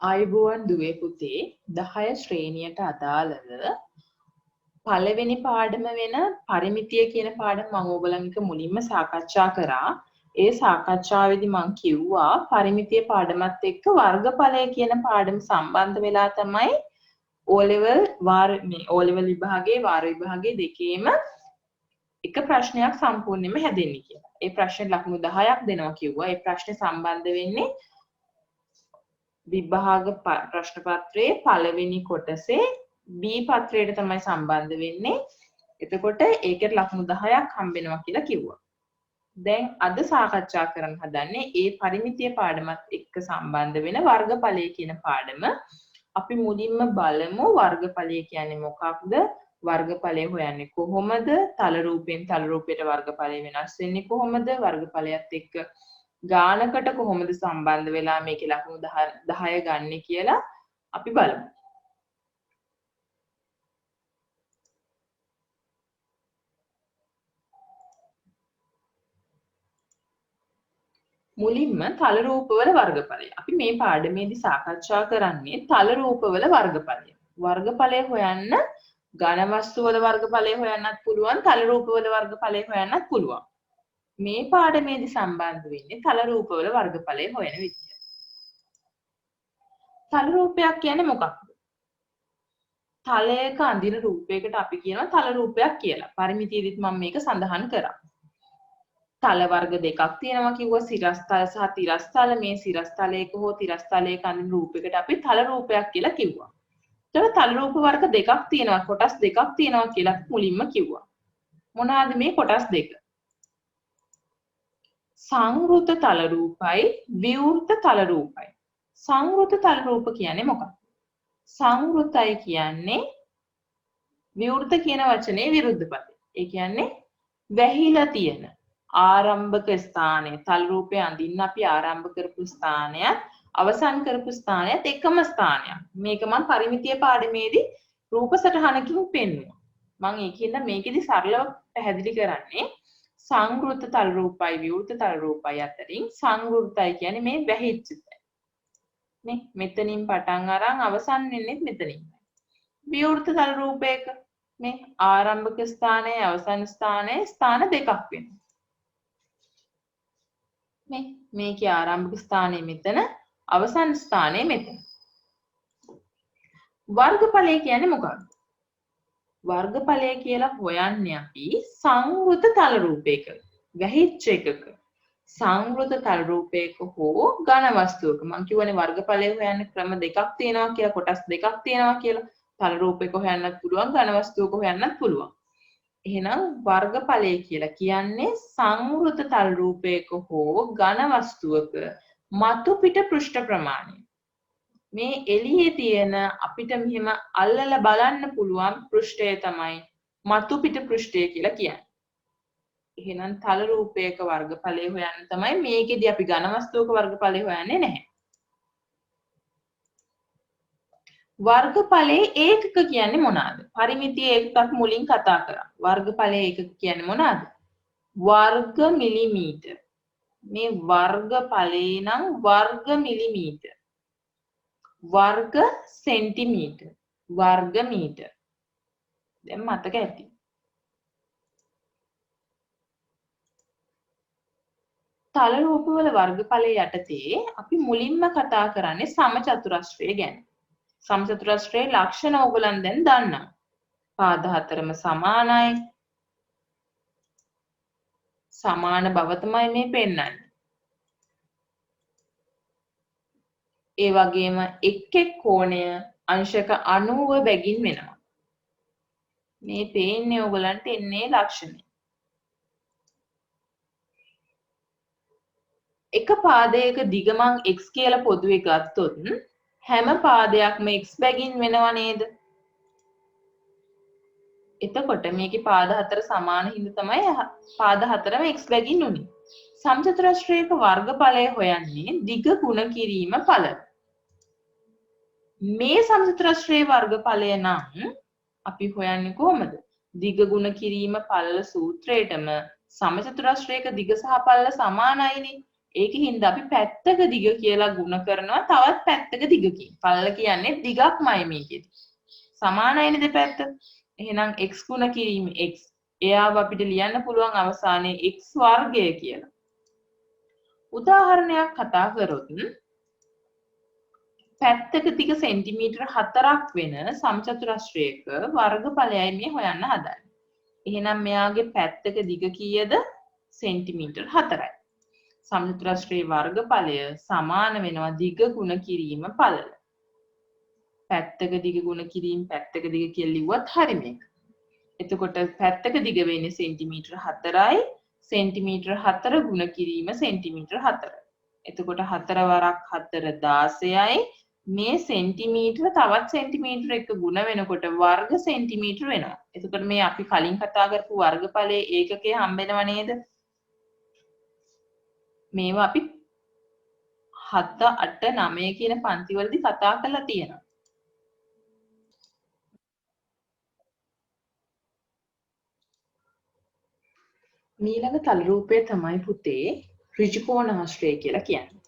ආයුබෝවන් දුවේ පුතේ 10 ශ්‍රේණියට අදාළව පළවෙනි පාඩම වෙන පරිමිතිය කියන පාඩම මම ඕගොල්ලන් එක්ක මුලින්ම සාකච්ඡා කරා. ඒ සාකච්ඡාවේදී මම කිව්වා පරිමිතිය පාඩමත් එක්ක වර්ගඵලය කියන පාඩම සම්බන්ධ වෙලා තමයි O level O level විභාගයේ වාර විභාගයේ දෙකේම එක ප්‍රශ්නයක් සම්පූර්ණයෙන්ම හැදෙන්නේ කියලා. ඒ ප්‍රශ්නේ ලකුණු 10ක් දෙනවා කිව්වා. ඒ ප්‍රශ්නේ සම්බන්ධ වෙන්නේ විභාග ප්‍රශ්න පත්‍රයේ පළවෙනි කොටසේ B පත්‍රයට තමයි සම්බන්ධ වෙන්නේ. එතකොට ඒකට ලකුණු 10ක් හම්බ වෙනවා කියලා කිව්වා. දැන් අද සාකච්ඡා කරන්න හදන්නේ ඒ පරිමිතිය පාඩමත් එක්ක සම්බන්ධ වෙන වර්ගඵලය කියන පාඩම. අපි මුලින්ම බලමු වර්ගඵලය කියන්නේ මොකක්ද? වර්ගඵලය හොයන්නේ කොහොමද? තල රූපයෙන් තල රූපයට වර්ගඵලය වෙනස් වෙන්නේ කොහොමද? වර්ගඵලයත් එක්ක ගානකට කොහොමද සම්බන්ධ වෙලා මේකේ ලකුණු 10 ගන්න කියලා අපි බලමු. මුලින්ම තල රූපවල වර්ගඵලය. අපි මේ පාඩමේදී සාකච්ඡා කරන්නේ තල රූපවල වර්ගඵලය. වර්ගඵලය හොයන්න ඝන වස්තු වල වර්ගඵලය හොයන්නත් පුළුවන්, තල රූපවල වර්ගඵලය හොයන්නත් පුළුවන්. මේ පාඩමේදී සම්බන්ධ වෙන්නේ තල රූපවල වර්ගඵලය හොයන විදිය. තල රූපයක් කියන්නේ මොකක්ද? තලයක අඳින රූපයකට අපි කියනවා තල රූපයක් කියලා. පරිමිතියේදීත් මම මේක සඳහන් කරා. තල වර්ග දෙකක් තියෙනවා කිව්වා, සිරස්තල සහ තිරස්තල. මේ සිරස්තලයක හෝ තිරස්තලයක අඳින රූපයකට අපි තල රූපයක් කියලා කිව්වා. ඒතර තල රූප වර්ග දෙකක් තියෙනවා, කොටස් දෙකක් තියෙනවා කියලා මුලින්ම කිව්වා. මොනවාද මේ කොටස් දෙක? සංවෘත තල රූපයි විවෘත තල රූපයි. සංවෘත තල රූප කියන්නේ මොකක්ද? සංවෘතයි කියන්නේ විවෘත කියන වචනේ විරුද්ධ පදේ. ඒ කියන්නේ වැහිලා තියෙන ආරම්භක ස්ථානය. තල රූපේ අඳින්න අපි ආරම්භ කරපු ස්ථානයත් අවසන් කරපු ස්ථානයත් එකම ස්ථානයක්. මේක මම පරිමිතිය පාඩමේදී රූප සටහනකින් පෙන්නුවා. මම ඒකින්ද මේකෙදි සරලව පැහැදිලි කරන්නේ සංවෘත තල රූපයි විවෘත තල රූපයි අතරින් සංවෘතයි කියන්නේ මේ වැහිච්ච තැන. නේ මෙතනින් පටන් අරන් අවසන් වෙන්නේ මෙතනින්. විවෘත තල රූපයක මේ ආරම්භක ස්ථානයේ අවසන් ස්ථානයේ ස්ථාන දෙකක් වෙනවා. මේකේ ආරම්භක ස්ථානය මෙතන අවසන් ස්ථානය මෙතන. වර්ගඵලය කියන්නේ මොකක්ද? වර්ගඵලය කියලා හොයන්නේ අපි සංවෘත තල රූපයක වැහිච්ච එකක සංවෘත තල රූපයක හෝ ඝන වස්තුවක. මම කියවනේ වර්ගඵලය හොයන්න ක්‍රම දෙකක් තියෙනවා කියලා, කොටස් දෙකක් තියෙනවා කියලා. තල රූපයක හොයන්නත් පුළුවන්, ඝන වස්තුවක හොයන්නත් පුළුවන්. එහෙනම් වර්ගඵලය කියලා කියන්නේ සංවෘත තල රූපයක හෝ ඝන වස්තුවක මතු පිට පෘෂ්ඨ ප්‍රමාණය. මේ එළියේ තියෙන අපිට මෙහෙම අල්ලලා බලන්න පුළුවන් පෘෂ්ඨය තමයි මතු පිට පෘෂ්ඨය කියලා කියන්නේ. එහෙනම් තල රූපයක වර්ගඵලය හොයන්න තමයි මේකෙදි අපි ඝන වස්තුවක වර්ගඵලය හොයන්නේ නැහැ. වර්ගඵලයේ ඒකක කියන්නේ මොනවාද? පරිමිතිය ඒකකක් මුලින් කතා කරා. වර්ගඵලයේ ඒකක කියන්නේ මොනවාද? වර්ග මිලිමීටර්. මේ වර්ගඵලේ නම් වර්ග මිලිමීටර්. වර්ග සෙන්ටිමීටර්. වර්ග මීටර්. දැන් මතක ඇති. තල රූපවල වර්ගඵලයේ යටතේ අපි මුලින්ම කතා කරන්නේ සමචතුරස්‍රය ගැන. සමචතුරස්‍රයේ ලක්ෂණ ඕගොල්ලන් දැන් දන්නවා. පාද හතරම සමානයි. සමාන බව තමයි මේ පෙන්වන්නේ. ඒ වගේම එක් කෝණය අංශක 90 බැගින් වෙනවා. මේ පේන්නේ ඕගොල්ලන්ට එන්නේ ලක්ෂණය. එක පාදයක දිග මං x කියලා පොදුවේ ගත්තොත් හැම පාදයක්ම x බැගින් වෙනව නේද? එතකොට මේකේ පාද හතර සමාන හින්දා තමයි පාද හතරම x බැගින් උනේ. සමචතුරස්‍රයක වර්ගඵලය හොයන්නේ දිග ගුණ කිරීම ඵල. මේ සමචතුරස්‍රයේ වර්ගඵලය නම් අපි හොයන්නේ කොහොමද? දිග ගුණ කිරීම ඵල සූත්‍රයටම සමචතුරස්‍රයක දිග සහ පළල සමානයිනේ. ඒකින්ද අපි පැත්තක දිග කියලා ගුණ කරනවා තවත් පැත්තක දිගකින්. පළල කියන්නේ දිගක්මයි මේකෙදි. සමානයිනේ දෙපැත්ත. එහෙනම් x ගුණ කිරීම x. එයාව අපිට ලියන්න පුළුවන් අවසානයේ x වර්ගය කියලා. උදාහරණයක් කතා කරොත් පැත්තක දිග සෙන්ටිමීටර 4ක් වෙන සමචතුරස්‍රයක වර්ගඵලයයි මේ හොයන්න හදන්නේ. එහෙනම් මෙයාගේ පැත්තක දිග කීයද? සෙන්ටිමීටර 4යි. සමචතුරස්‍රයේ වර්ගඵලය සමාන වෙනවා දිග ගුණ කිරීම පළල. පැත්තක දිග ගුණ කිරීම පැත්තක දිග කියලා ලිව්වත් හරි මේක. එතකොට පැත්තක දිග වෙන්නේ සෙන්ටිමීටර 4යි. සෙන්ටිමීටර 4 ගුණ කිරීම සෙන්ටිමීටර 4. එතකොට 4 වරක් 4 16යි. මේ සෙන්ටිමීටර තවත් සෙන්ටිමීටර එක ගුණ වෙනකොට වර්ග සෙන්ටිමීටර වෙනවා. එතකොට මේ අපි කලින් කතා කරපු වර්ගඵලයේ ඒකකය හම්බෙනව නේද? මේවා අපි 7 8 9 කියන පන්තිවලදී කතා කරලා තියෙනවා. ඊළඟ තල රූපය තමයි පුතේ ඍජුකෝණාශ්‍රය කියලා කියන්නේ.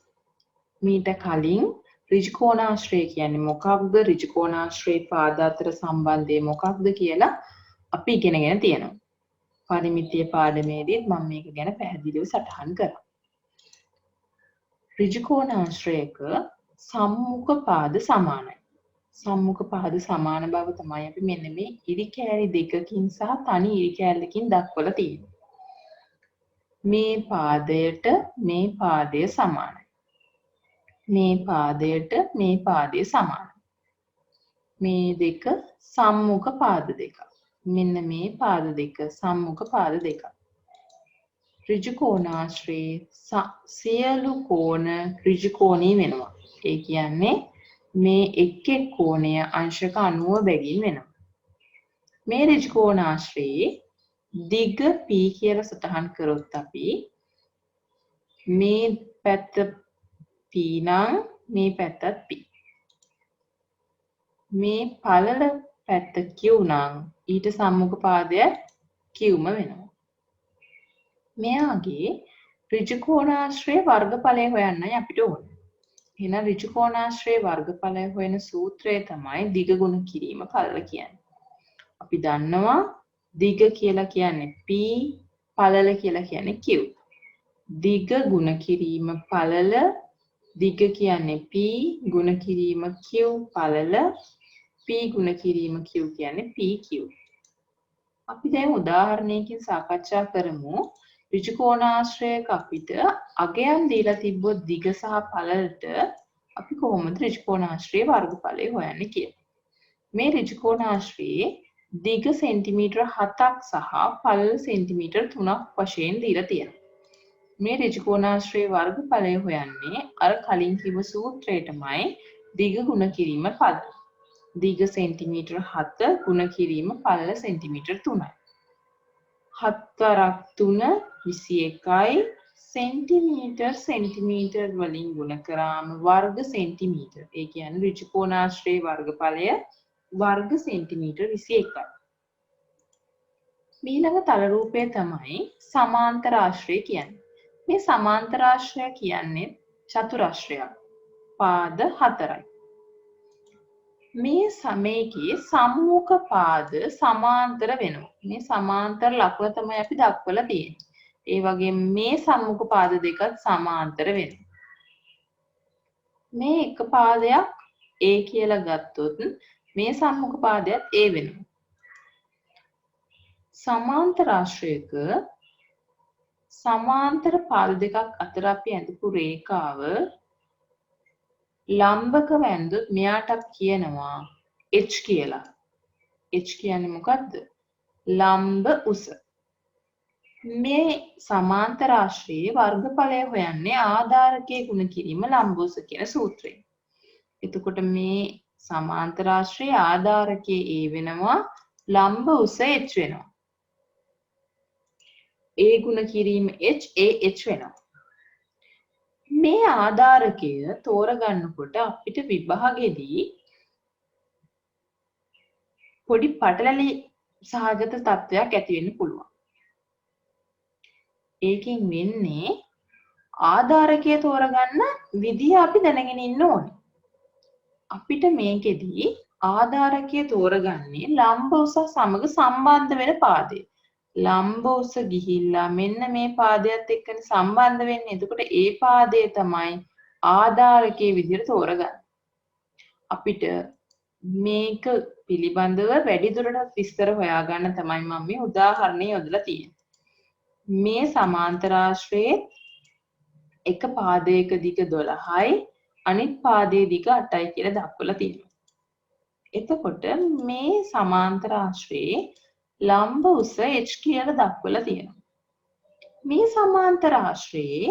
මීට කලින් ඍජුකෝණාශ්‍රය කියන්නේ මොකක්ද? ඍජුකෝණාශ්‍රයේ පාද අතර සම්බන්ධය මොකක්ද කියලා අපි ඉගෙනගෙන තියෙනවා. පරිමිතිය පාඩමේදීත් මම මේක ගැන පැහැදිලිව සටහන් කරා. ඍජුකෝණාශ්‍රයක සම්මුඛ පාද සමානයි. සම්මුඛ පාද සමාන බව තමයි අපි මෙන්න මේ ඉරි කෑලි දෙකකින් සහ තනි ඉරි කෑල්ලකින් දක්වලා තියෙන්නේ. මේ පාදයට මේ පාදය සමානයි. මේ පාදයට මේ පාදය සමානයි. මේ දෙක සම්මුඛ පාද දෙක. මෙන්න මේ පාද දෙක සම්මුඛ පාද දෙක. ඍජුකෝණාශ්‍රයේ සියලු කෝණ ඍජුකෝණී වෙනවා. ඒ කියන්නේ මේ එක් එක් කෝණය අංශක 90 බැගින් වෙනවා. මේ ඍජුකෝණාශ්‍රයේ දිග p කියලා සටහන් කරොත් අපි මේ පැත්ත p නම් මේ පැත්තත් p. මේ පළල පැත්ත q නම් ඊට සම්මුඛ පාදය qම වෙනවා. මෙයාගේ ඍජුකෝණාශ්‍රයේ වර්ගඵලය හොයන්නයි අපිට ඕනේ. එහෙනම් ඍජුකෝණාශ්‍රයේ වර්ගඵලය හොයන සූත්‍රය තමයි දිග ගුණ කිරීම පළල කියන්නේ. අපි දන්නවා දිග කියලා කියන්නේ p, පළල කියලා කියන්නේ q. දිග ගුණ කිරීම පළල, දිග කියන්නේ p, ගුණ කිරීම q පළල, p ගුණ කිරීම q කියන්නේ pq. අපි දැන් උදාහරණයකින් සාකච්ඡා කරමු. ඍජුකෝණාශ්‍රයක අපිට අගයන් දීලා තිබ්බොත් දිග සහ පළලට අපි කොහොමද ඍජුකෝණාශ්‍රයේ වර්ගඵලය හොයන්නේ කියලා. මේ ඍජුකෝණාශ්‍රයේ දිග සෙන්ටිමීටර 7ක් සහ පළල සෙන්ටිමීටර 3ක් වශයෙන් දීලා තියෙනවා. මේ ඍජුකෝණාශ්‍රයේ වර්ගඵලය හොයන්නේ අර කලින් කිව්ව සූත්‍රයටමයි දිග ගුණ කිරීම පද. දිග සෙන්ටිමීටර 7 ගුණ කිරීම පළල සෙන්ටිමීටර 3යි. 7 21යි සෙන්ටිමීටර් වලින් ගුණ කරාම වර්ග සෙන්ටිමීටර්. ඒ කියන්නේ ඍජුකෝණාශ්‍රයේ වර්ගඵලය වර්ග සෙන්ටිමීටර් 21යි. ඊළඟ තල රූපය තමයි සමාන්තරාශ්‍රය කියන්නේ. මේ සමාන්තරාශ්‍රය කියන්නේ චතුරාශ්‍රයක්. පාද 4යි. මේ සමයේදී සම්මුඛ පාද සමාන්තර වෙනවා. මේ සමාන්තර ලකුණ තමයි අපි දක්වලා තියෙන්නේ. ඒ වගේම මේ සම්මුඛ පාද දෙකත් සමාන්තර වෙනවා. මේ එක පාදයක් A කියලා ගත්තොත් මේ සම්මුඛ පාදයක් A වෙනවා. සමාන්තරාශ්‍රයක සමාන්තර පාද දෙකක් අතර අපි ඇඳපු රේඛාව ලම්බකව ඇඳුත් මෙයාට කියනවා h කියලා. h කියන්නේ මොකද්ද? ලම්බ උස. මේ සමාන්තරාශ්‍රයේ වර්ගඵලය හොයන්නේ ආධාරකයේ ගුණ කිරීම ලම්බ උස කියන සූත්‍රයෙන්. එතකොට මේ සමාන්තරාශ්‍රයේ ආධාරකයේ a වෙනවා ලම්බ උස h වෙනවා. a ගුණ කිරීම h a h වෙනවා. මේ ආධාරකය තෝරගන්නකොට අපිට විභාගෙදී පොඩි පටලැලි සහගත තත්වයක් ඇති වෙන්න පුළුවන්. ඒකෙන් වෙන්නේ ආධාරකය තෝරගන්න විදිය අපි දැනගෙන ඉන්න ඕනේ. අපිට මේකෙදී ආධාරකය තෝරගන්නේ ලම්බ උස සමග සම්බන්ධ වෙන පාදේ. ලම්බ උස ගිහිල්ලා මෙන්න මේ පාදයට එක්කනේ සම්බන්ධ වෙන්නේ. එතකොට ඒ පාදය තමයි ආධාරකයේ විදියට තෝරගන්නේ. අපිට මේක පිළිබඳව වැඩිදුරටත් විස්තර හොයාගන්න තමයි මම මේ උදාහරණය යොදලා තියෙන්නේ. මේ සමාන්තරාශ්‍රයේ එක පාදයක දිග 12යි අනිත් පාදයේ දිග 8යි කියලා දක්වලා තියෙනවා. එතකොට මේ සමාන්තරාශ්‍රයේ ලම්බ උස h කියලා දක්වලා තියෙනවා. මේ සමාන්තරාශ්‍රයේ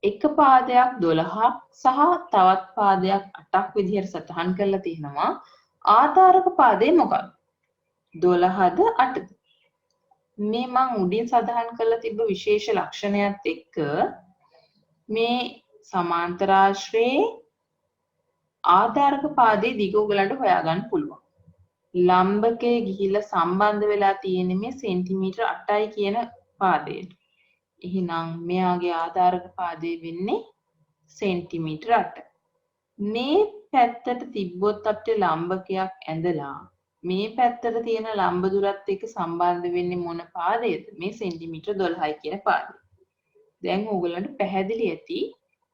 එක පාදයක් 12ක් සහ තවත් පාදයක් 8ක් විදිහට සටහන් කරලා තියෙනවා. ආධාරක පාදේ මොකක්ද? 12ද 8ද? මේ මං උඩින් සඳහන් කරලා තිබ්බ විශේෂ ලක්ෂණයත් එක්ක මේ සමාන්තරාශ්‍රයේ ආධාරක පාදයේ දිග ඔයගලන්ට හොයාගන්න පුළුවන්. ලම්බකයේ ගිහිල්ලා සම්බන්ධ වෙලා තියෙන්නේ මේ සෙන්ටිමීටර් 8යි කියන පාදයට. එහෙනම් මෙයාගේ ආධාරක පාදය වෙන්නේ සෙන්ටිමීටර් 8. මේ පැත්තට තිබ්බොත් අපිට ලම්බකයක් ඇඳලා මේ පැත්තට තියෙන ලම්බ දුරත් එක්ක සම්බන්ධ වෙන්නේ මොන පාදයේද? මේ සෙන්ටිමීටර් 12යි කියන පාදය. දැන් ඕගොල්ලන්ට පැහැදිලි ඇති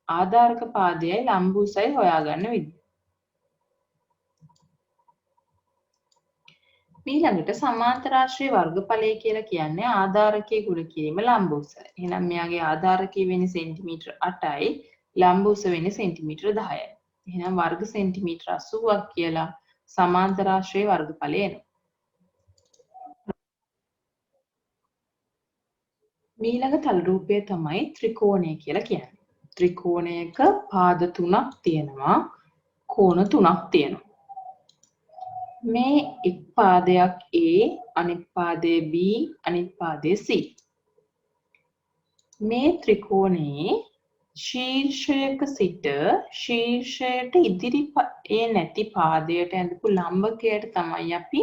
ආධාරක පාදයයි ලම්බ උසයි හොයාගන්න විදිහ. ඊළඟට සමාන්තරාශ්‍රයේ වර්ගඵලය කියලා කියන්නේ ආධාරකයේ ගුණ කිරීම ලම්බ උස. එහෙනම් මෙයාගේ ආධාරකය වෙන්නේ සෙන්ටිමීටර් 8යි, ලම්බ උස වෙන්නේ සෙන්ටිමීටර් 10යි. එහෙනම් වර්ග සෙන්ටිමීටර් 80ක් කියලා සමාන්තරාශ්‍රයේ වර්ගඵලය එනවා. ඊළඟ තල රූපය තමයි ත්‍රිකෝණය කියලා කියන්නේ. ත්‍රිකෝණයක පාද 3ක් තියෙනවා, කෝණ 3ක් තියෙනවා. මේ එක් පාදයක් A, අනිත් පාදය B, අනිත් පාදය C. මේ ත්‍රිකෝණයේ ශීර්ෂයක සිට ශීර්ෂයට ඉදිරි නැති පාදයට ඇඳපු ලම්බකයට තමයි අපි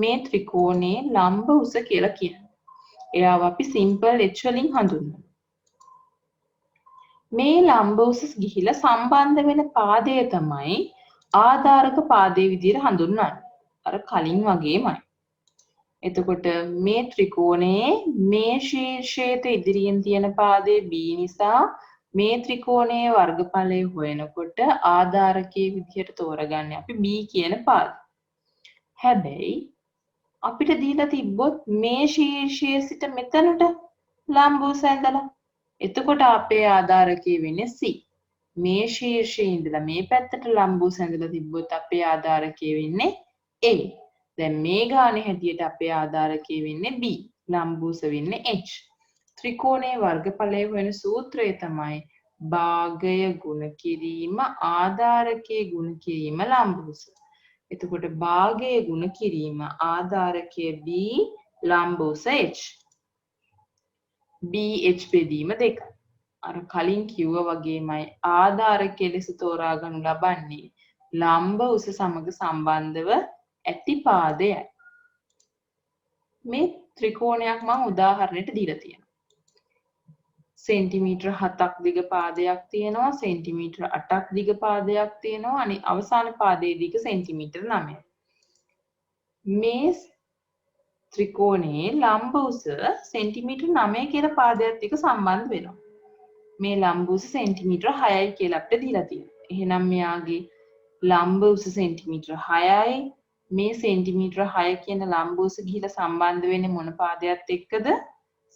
මේ ත්‍රිකෝණයේ ලම්බ උස කියලා කියන්නේ. එයාව අපි සිම්පල් h වලින් හඳුන්වනවා. මේ ලම්බ උස ගිහිලා සම්බන්ධ වෙන පාදය තමයි ආධාරක පාදයේ විදිහට හඳුන්වන්නේ. අර කලින් වගේමයි. එතකොට මේ ත්‍රිකෝණයේ මේ ශීර්ෂයට ඉදිරියෙන් තියෙන පාදයේ B නිසා මේ ත්‍රිකෝණයේ වර්ගඵලය හොයනකොට ආධාරකයේ විදිහට තෝරගන්නේ අපි B කියන පාදය. හැබැයි අපිට දීලා තිබ්බොත් මේ ශීර්ෂයේ සිට මෙතනට ලම්බ උස ඇඳලා එතකොට අපේ ආධාරකයේ වෙන්නේ C. මේ ශීර්ෂයේ ඉඳලා මේ පැත්තට ලම්බ උස ඇඳලා තිබ්බොත් අපේ ආධාරකයේ වෙන්නේ A. දැන් මේ ගානේ හැටියට අපේ ආධාරකයේ වෙන්නේ B. ලම්බ උස වෙන්නේ H. ත්‍රිකෝණයේ වර්ගඵලය වෙන සූත්‍රය තමයි භාගය ගුණ කිරීම ආධාරකයේ ගුණ කිරීම ලම්බ උස. එතකොට භාගය ගුණ කිරීම ආධාරකයේ B ලම්බ උස H. BH බෙදීම 2. අර කලින් කිව්වා වගේමයි ආධාරකයේ ලෙස තෝරා ගනු ලබන්නේ ලම්බ උස සමග සම්බන්ධව ඇති පාදයයි. මේ ත්‍රිකෝණයක් මම උදාහරණයට දීලා තියෙනවා. සෙන්ටිමීටර් 7ක් දිග පාදයක් තියෙනවා, සෙන්ටිමීටර් 8ක් දිග පාදයක් තියෙනවා, අනිත් අවසාන පාදයේ දිග සෙන්ටිමීටර් 9යි. මේ ත්‍රිකෝණයේ ලම්බ උස සෙන්ටිමීටර් 9 කියලා පාදයක් එක්ක සම්බන්ධ වෙනවා. මේ ලම්බ උස සෙන්ටිමීටර් 6යි කියලා අපිට දීලා තියෙනවා. එහෙනම් මෙයාගේ ලම්බ උස සෙන්ටිමීටර් 6යි. මේ සෙන්ටිමීටර් 6 කියන ලම්බ උස ගිහිලා සම්බන්ධ වෙන්නේ මොන පාදයක් එක්කද?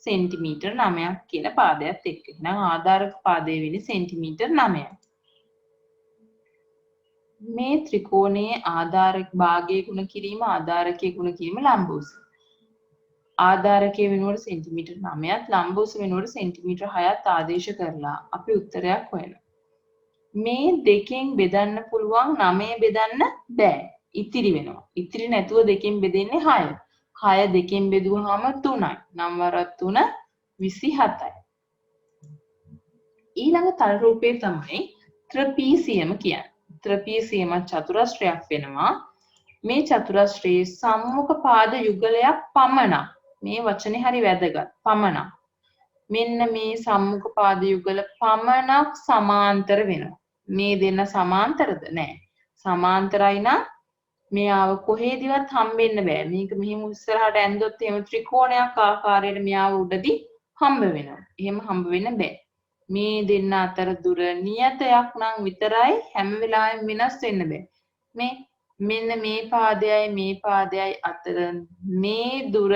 සෙන්ටිමීටර් 9ක් කියන පාදයක් එක්ක. එහෙනම් ආධාරක පාදය වෙන්නේ සෙන්ටිමීටර් 9යි. මේ ත්‍රිකෝණයේ ආධාරක භාගයේ ගුණ කිරීම ආධාරකයේ ගුණ කිරීම ලම්බ උස. ආධාරකයේ වෙනුවට සෙන්ටිමීටර් 9ත් ලම්බ උස වෙනුවට සෙන්ටිමීටර් 6ත් ආදේශ කරලා අපි උත්තරයක් හොයනවා. මේ දෙකෙන් බෙදන්න පුළුවන් 9 බෙදන්න බෑ. ඉතිරි වෙනවා. ඉතිරි නැතුව දෙකෙන් බෙදෙන්නේ 6. 6 දෙකෙන් බෙදුවාම 3යි. 9 වරක් 3 27යි. ඊළඟ තල රූපය තමයි ත්‍රපීසියම කියන්නේ. ත්‍රපීසියම චතුරස්‍රයක් වෙනවා. මේ චතුරස්‍රයේ සම්මුඛ පාද යුගලයක් පමණක්. මේ වචනේ හරි වැදගත්. පමණක්. මෙන්න මේ සම්මුඛ පාද යුගල පමණක් සමාන්තර වෙනවා. මේ දෙන්න සමාන්තරද? නෑ. සමාන්තරයි නම් මෙයාව කොහේදිවත් හම්බෙන්න බෑ. මේක මෙහෙම ඉස්සරහට ඇන්දොත් එහෙම ත්‍රිකෝණයක් ආකාරයට මෙයාව උඩදී හම්බ වෙනවා. එහෙම හම්බ වෙන්න බෑ. මේ දෙන්න අතර දුර නියතයක් නම් විතරයි හැම වෙලාවෙම වෙනස් වෙන්න බෑ. මෙන්න මේ පාදයයි අතර මේ දුර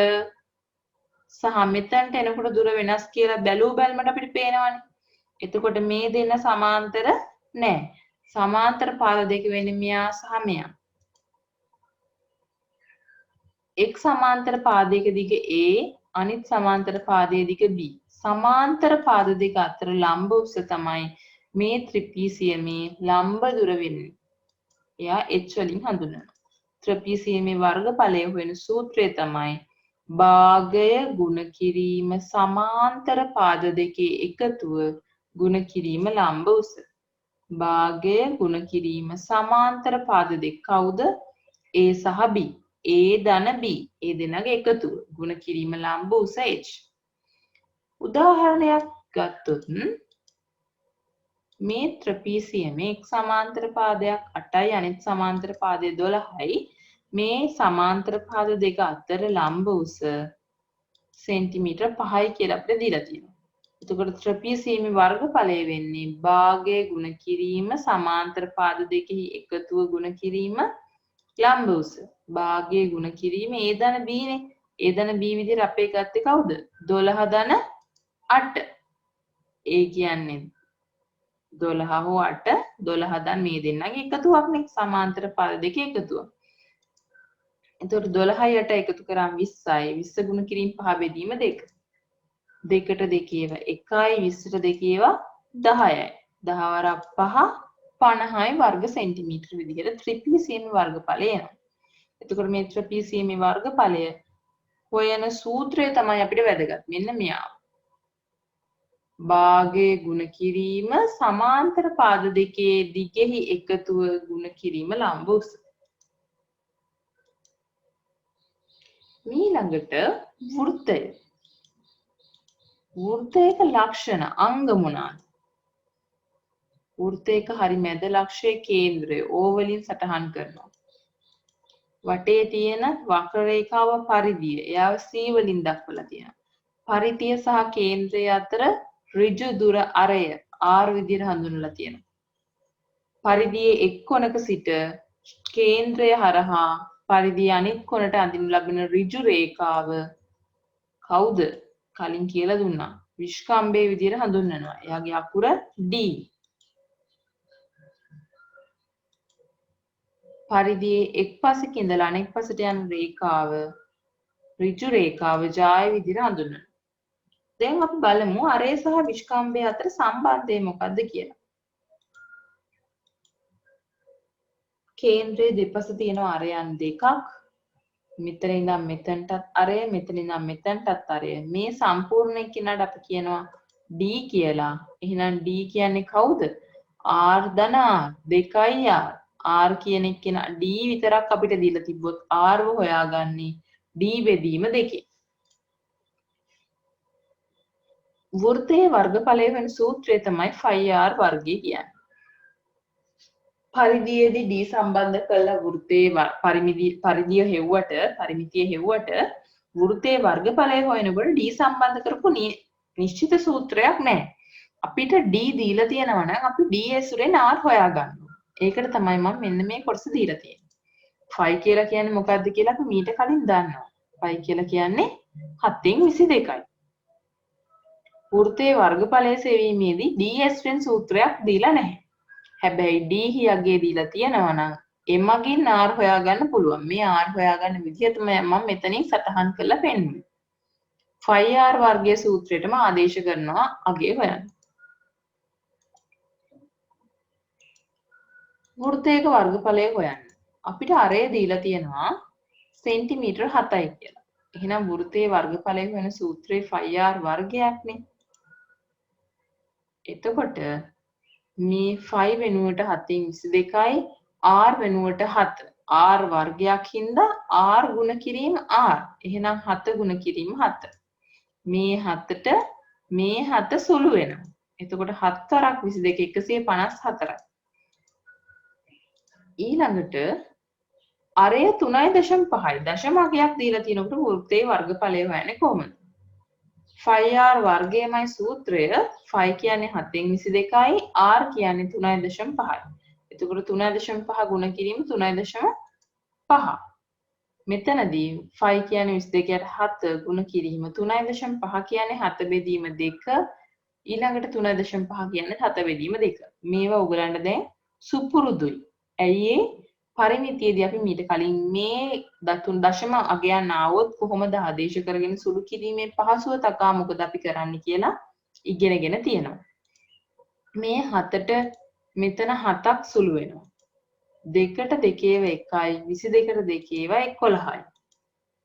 සහ මෙතනට එනකොට දුර වෙනස් කියලා බැලූ බැලමට අපිට පේනවනේ. එතකොට මේ දෙන්න සමාන්තර නෑ. සමාන්තර පාද දෙක වෙන්නේ මෙයා සහ මෙයා. එක් සමාන්තර පාදයක දිග A අනිත් සමාන්තර පාදයේ දිග B. සමාන්තර පාද දෙක අතර ලම්බ උස තමයි මේ ත්‍රිපිසියමේ ලම්බ දුර වෙන්නේ. එයා h වලින් හඳුන්වනවා. ත්‍රිපිසියමේ වර්ගඵලය හොයන සූත්‍රය තමයි භාගය ගුණ කිරීම සමාන්තර පාද දෙකේ එකතුව ගුණ කිරීම ලම්බ උස. භාගය ගුණ කිරීම සමාන්තර පාද දෙක කවුද? A සහ B. A ධන B. ඒ දෙන්නගේ එකතුව ගුණ කිරීම ලම්බ උස h. උදාහරණයක් ගත්තොත් මේ ත්‍රිපිසියමේ එක් සමාන්තර පාදයක් 8යි අනිත් සමාන්තර පාදය 12යි. මේ සමාන්තර පාද දෙක අතර ලම්බ උස සෙන්ටිමීටර් 5යි කියලා අපිට දීලා තියෙනවා. එතකොට ත්‍රිපිසියමේ වර්ගඵලය වෙන්නේ භාගය ගුණ කිරීම සමාන්තර පාද දෙකෙහි එකතුව ගුණ කිරීම ලම්බ උස. භාගය ගුණ කිරීම A ධන B නේ. A ධන B විදිහට අපේ ගත්තේ කවුද? 12 ධන 8. ඒ කියන්නේ 12 හෝ 8 12 ධන මේ දෙන්නගේ එකතුවක් නේ. සමාන්තර පාද දෙකේ එකතුව. එතකොට 12යි 8 එකතු කරාම 20යි. 20 ගුණ කිරීම 5 බෙදීම 2. 2ට 2 ඒවා 1යි 20ට 2 ඒවා 10යි. 10 වරක් 5 50යි වර්ග සෙන්ටිමීටර විදිහට ත්‍රිපිසියමේ වර්ගඵලය එනවා. එතකොට මේ ත්‍රිපිසියමේ වර්ගඵලය හොයන සූත්‍රය තමයි අපිට වැදගත්. මෙන්න මෙයා. භාගය ගුණ කිරීම සමාන්තර පාද දෙකේ දිගෙහි එකතුව ගුණ කිරීම ලම්බ උස. ඊළඟට වෘත්තය. වෘත්තයක ලක්ෂණ අංග මොනවාද? වෘත්තයක හරි මැද ලක්ෂයේ කේන්ද්‍රය ඕවලින් සටහන් කරනවා. වටේ තියෙන වක්‍ර රේඛාව පරිධිය එයාව C වලින් දක්වලා තියෙනවා. පරිධිය සහ කේන්ද්‍රය අතර ඍජු දුර අරය R විදිහට හඳුන්වලා තියෙනවා. පරිධියේ එක් කොනක සිට කේන්ද්‍රය හරහා පරිධිය අනිත් කොනට අඳිනු ලබන ඍජු රේඛාව කවුද? කලින් කියලා දුන්නා. විස්කම්භයේ විදිහට හඳුන්වනවා. එයාගේ අකුර D. පරිධියේ එක් පසෙක ඉඳලා අනෙක් පසට යන රේඛාව ඍජු රේඛාව ජාය විදිහට හඳුන්වනවා. දැන් අපි බලමු අරය සහ විස්කම්භය අතර සම්බන්ධය මොකක්ද කියලා. කේන්ද්‍රයේ දෙපස තියෙන අරයන් දෙකක්. මෙතන ඉඳන් මෙතනටත් අරය, මෙතන ඉඳන් මෙතනටත් අරය. මේ සම්පූර්ණ කෙනාට අපි කියනවා D කියලා. එහෙනම් D කියන්නේ කවුද? R ධන R 2යි R. R කියන එක්කෙනා D විතරක් අපිට දීලා තිබ්බොත් R ව හොයාගන්නේ D බෙදීම 2. වෘත්තයේ වර්ගඵලය වෙන සූත්‍රය තමයි ϕr වර්ගය කියන්නේ. පරිධියේදී D සම්බන්ධ කරලා වෘත්තයේ පරිධිය හෙව්වට වෘත්තයේ වර්ගඵලය හොයනකොට D සම්බන්ධ කරපු නිශ්චිත සූත්‍රයක් නැහැ. අපිට D දීලා තියෙනවා නම් අපි D ඇසුරෙන් R හොයාගන්න. ඒකට තමයි මම මෙන්න මේ කොටස දීලා තියෙන්නේ. ϕ කියලා කියන්නේ මොකක්ද කියලා අපි මීට කලින් දන්නවා. ϕ කියලා කියන්නේ 7න් 22යි. වෘත්තයේ වර්ගඵලය සෙවීමේදී D ඇසුරෙන් සූත්‍රයක් දීලා නැහැ. හැබැයි D හියගේ දීලා තියෙනවා නම් එමගින් R හොයාගන්න පුළුවන්. මේ R හොයාගන්න විදිහ තමයි මම මෙතනින් සටහන් කරලා පෙන්නන්නේ. ϕr වර්ගයේ සූත්‍රයටම ආදේශ කරනවා අගේ හොයන්න. වෘත්තයක වර්ගඵලය හොයන්න. අපිට අරය දීලා තියෙනවා සෙන්ටිමීටර් 7යි කියලා. එහෙනම් වෘත්තයේ වර්ගඵලය හොයන සූත්‍රයේ ϕr වර්ගයක්නේ. එතකොට මේ 5 වෙනුවට 7න් 22යි R වෙනුවට 7. R වර්ගයක් හින්දා R ගුණ කිරීම R. එහෙනම් 7 ගුණ කිරීම 7. මේ 7ට මේ 7 සුළු වෙනවා. එතකොට 7 වරක් 22 154යි. ඊළඟට අරය 3.5යි. දශම අගයක් දීලා තියෙනකොට වෘත්තයේ වර්ගඵලය හොයන්නේ කොහොමද? 5r වර්ගයමයි සූත්‍රය. 5 කියන්නේ 7න් 22යි, r කියන්නේ 3.5යි. එතකොට 3.5 ගුණ කිරීම 3.5. මෙතනදී 5 කියන්නේ 22ට 7 ගුණ කිරීම 3.5 කියන්නේ 7 බෙදීම 2, ඊළඟට 3.5 කියන්නේ 7 බෙදීම 2. මේවා ඔයගලන්ට දැන් සුපුරුදුයි. ඇයි ඒ පරිමිතියේදී අපි මීට කලින් මේ දශම අගයන් ආවොත් කොහොමද ආදේශ කරගෙන සුළු කිරීමේ පහසුව තකා මොකද අපි කරන්න කියලා ඉගෙනගෙන තියෙනවා. මේ 7ට මෙතන 7ක් සුළු වෙනවා. 2ට 2 1යි 22ට 2 11යි.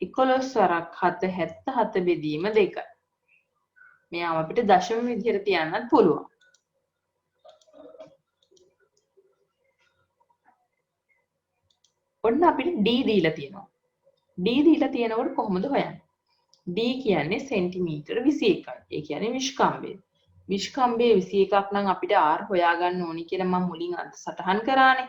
11 වරක් 7 77 බෙදීම 2යි. මෙයාම අපිට දශම විදිහට තියන්නත් පුළුවන්. ඔන්න අපිට D දීලා තියෙනවා. D දීලා තියෙනකොට කොහොමද හොයන්නේ? D කියන්නේ සෙන්ටිමීටර 21යි. ඒ කියන්නේ විස්කම්භය. විස්කම්භය 21ක් නම් අපිට R හොයාගන්න ඕනි කියලා මම මුලින් සටහන් කරානේ.